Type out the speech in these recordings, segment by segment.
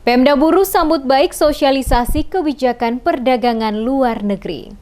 Pemda Buruh sambut baik sosialisasi kebijakan perdagangan luar negeri.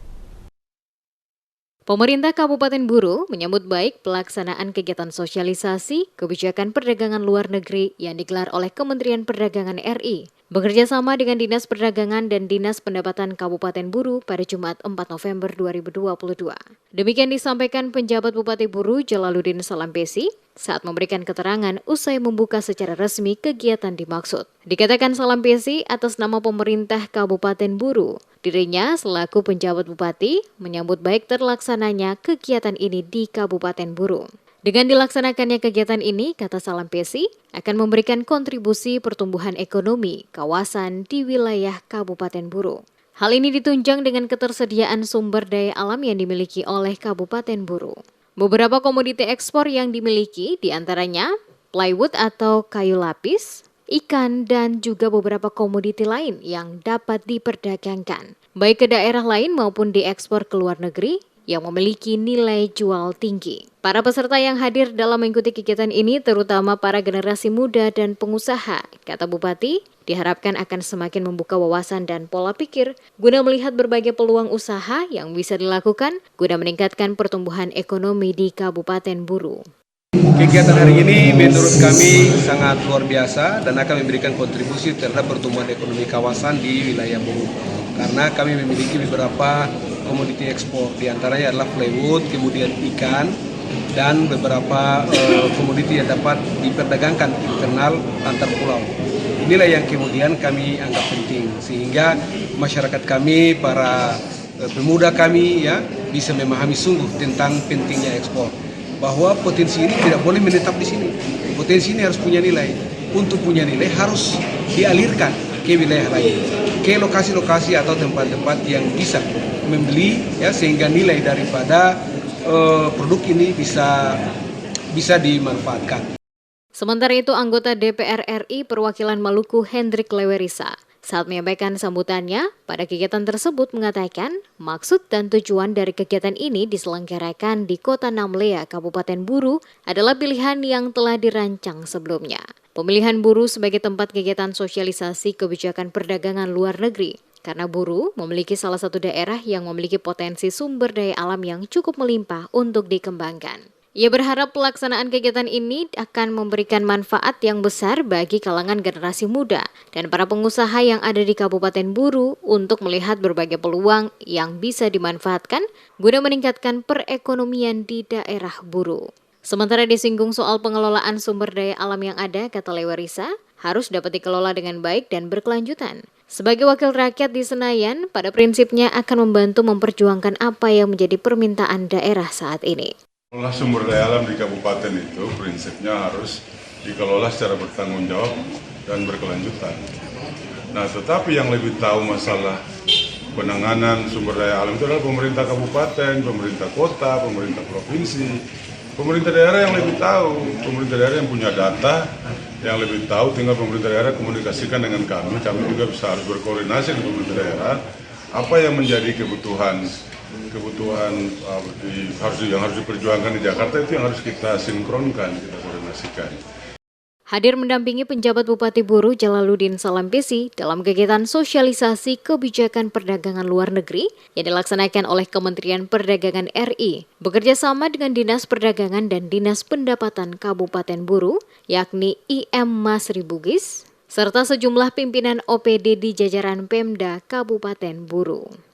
Pemerintah Kabupaten Buruh menyambut baik pelaksanaan kegiatan sosialisasi kebijakan perdagangan luar negeri yang digelar oleh Kementerian Perdagangan RI bekerja sama dengan Dinas Perdagangan dan Dinas Pendapatan Kabupaten Buruh pada Jumat 4 November 2022. Demikian disampaikan penjabat Bupati Buruh Jalaluddin Salampesi saat memberikan keterangan usai membuka secara resmi kegiatan dimaksud. Dikatakan Salampesi atas nama pemerintah Kabupaten Buruh, dirinya selaku penjabat Bupati menyambut baik terlaksananya kegiatan ini di Kabupaten Buruh. Dengan dilaksanakannya kegiatan ini, kata Salampesi, akan memberikan kontribusi pertumbuhan ekonomi kawasan di wilayah Kabupaten Buruh. Hal ini ditunjang dengan ketersediaan sumber daya alam yang dimiliki oleh Kabupaten Buruh. Beberapa komoditi ekspor yang dimiliki diantaranya plywood atau kayu lapis, ikan, dan juga beberapa komoditi lain yang dapat diperdagangkan, baik ke daerah lain maupun diekspor ke luar negeri yang memiliki nilai jual tinggi. Para peserta yang hadir dalam mengikuti kegiatan ini terutama para generasi muda dan pengusaha, kata Bupati, diharapkan akan semakin membuka wawasan dan pola pikir guna melihat berbagai peluang usaha yang bisa dilakukan guna meningkatkan pertumbuhan ekonomi di Kabupaten Buruh. Kegiatan hari ini menurut kami sangat luar biasa dan akan memberikan kontribusi terhadap pertumbuhan ekonomi kawasan di wilayah Buruh. Karena kami memiliki beberapa komoditi ekspor, diantaranya adalah plywood, kemudian ikan, dan beberapa komoditi yang dapat diperdagangkan internal antar pulau. Inilah yang kemudian kami anggap penting, sehingga masyarakat kami, para pemuda kami ya bisa memahami sungguh tentang pentingnya ekspor. Bahwa potensi ini tidak boleh menetap di sini. Potensi ini harus punya nilai. Untuk punya nilai harus dialirkan ke wilayah lain, ke lokasi-lokasi atau tempat-tempat yang bisa membeli ya, sehingga nilai daripada produk ini bisa dimanfaatkan. Sementara itu, anggota DPR RI perwakilan Maluku Hendrik Lewerisa saat menyampaikan sambutannya pada kegiatan tersebut mengatakan maksud dan tujuan dari kegiatan ini diselenggarakan di Kota Namlea, Kabupaten Buruh adalah pilihan yang telah dirancang sebelumnya. Pemilihan Buruh sebagai tempat kegiatan sosialisasi kebijakan perdagangan luar negeri karena Buruh memiliki salah satu daerah yang memiliki potensi sumber daya alam yang cukup melimpah untuk dikembangkan. Ia berharap pelaksanaan kegiatan ini akan memberikan manfaat yang besar bagi kalangan generasi muda dan para pengusaha yang ada di Kabupaten Buruh untuk melihat berbagai peluang yang bisa dimanfaatkan guna meningkatkan perekonomian di daerah Buruh. Sementara disinggung soal pengelolaan sumber daya alam yang ada, kata Lewerisa, harus dapat dikelola dengan baik dan berkelanjutan. Sebagai wakil rakyat di Senayan, pada prinsipnya akan membantu memperjuangkan apa yang menjadi permintaan daerah saat ini. Pengelola sumber daya alam di kabupaten itu prinsipnya harus dikelola secara bertanggung jawab dan berkelanjutan. Nah, tetapi yang lebih tahu masalah penanganan sumber daya alam itu adalah pemerintah kabupaten, pemerintah kota, pemerintah provinsi, pemerintah daerah yang lebih tahu, pemerintah daerah yang punya data, yang lebih tahu, tinggal pemerintah daerah komunikasikan dengan kami juga bisa harus berkoordinasi dengan pemerintah daerah, apa yang menjadi kebutuhan yang harus diperjuangkan di Jakarta itu yang harus kita sinkronkan, kita koordinasikan. Hadir mendampingi penjabat Bupati Buruh Jalaluddin Salampesi dalam kegiatan sosialisasi kebijakan perdagangan luar negeri yang dilaksanakan oleh Kementerian Perdagangan RI bekerja sama dengan Dinas Perdagangan dan Dinas Pendapatan Kabupaten Buruh, yakni IM Masri Bugis, serta sejumlah pimpinan OPD di jajaran Pemda Kabupaten Buruh.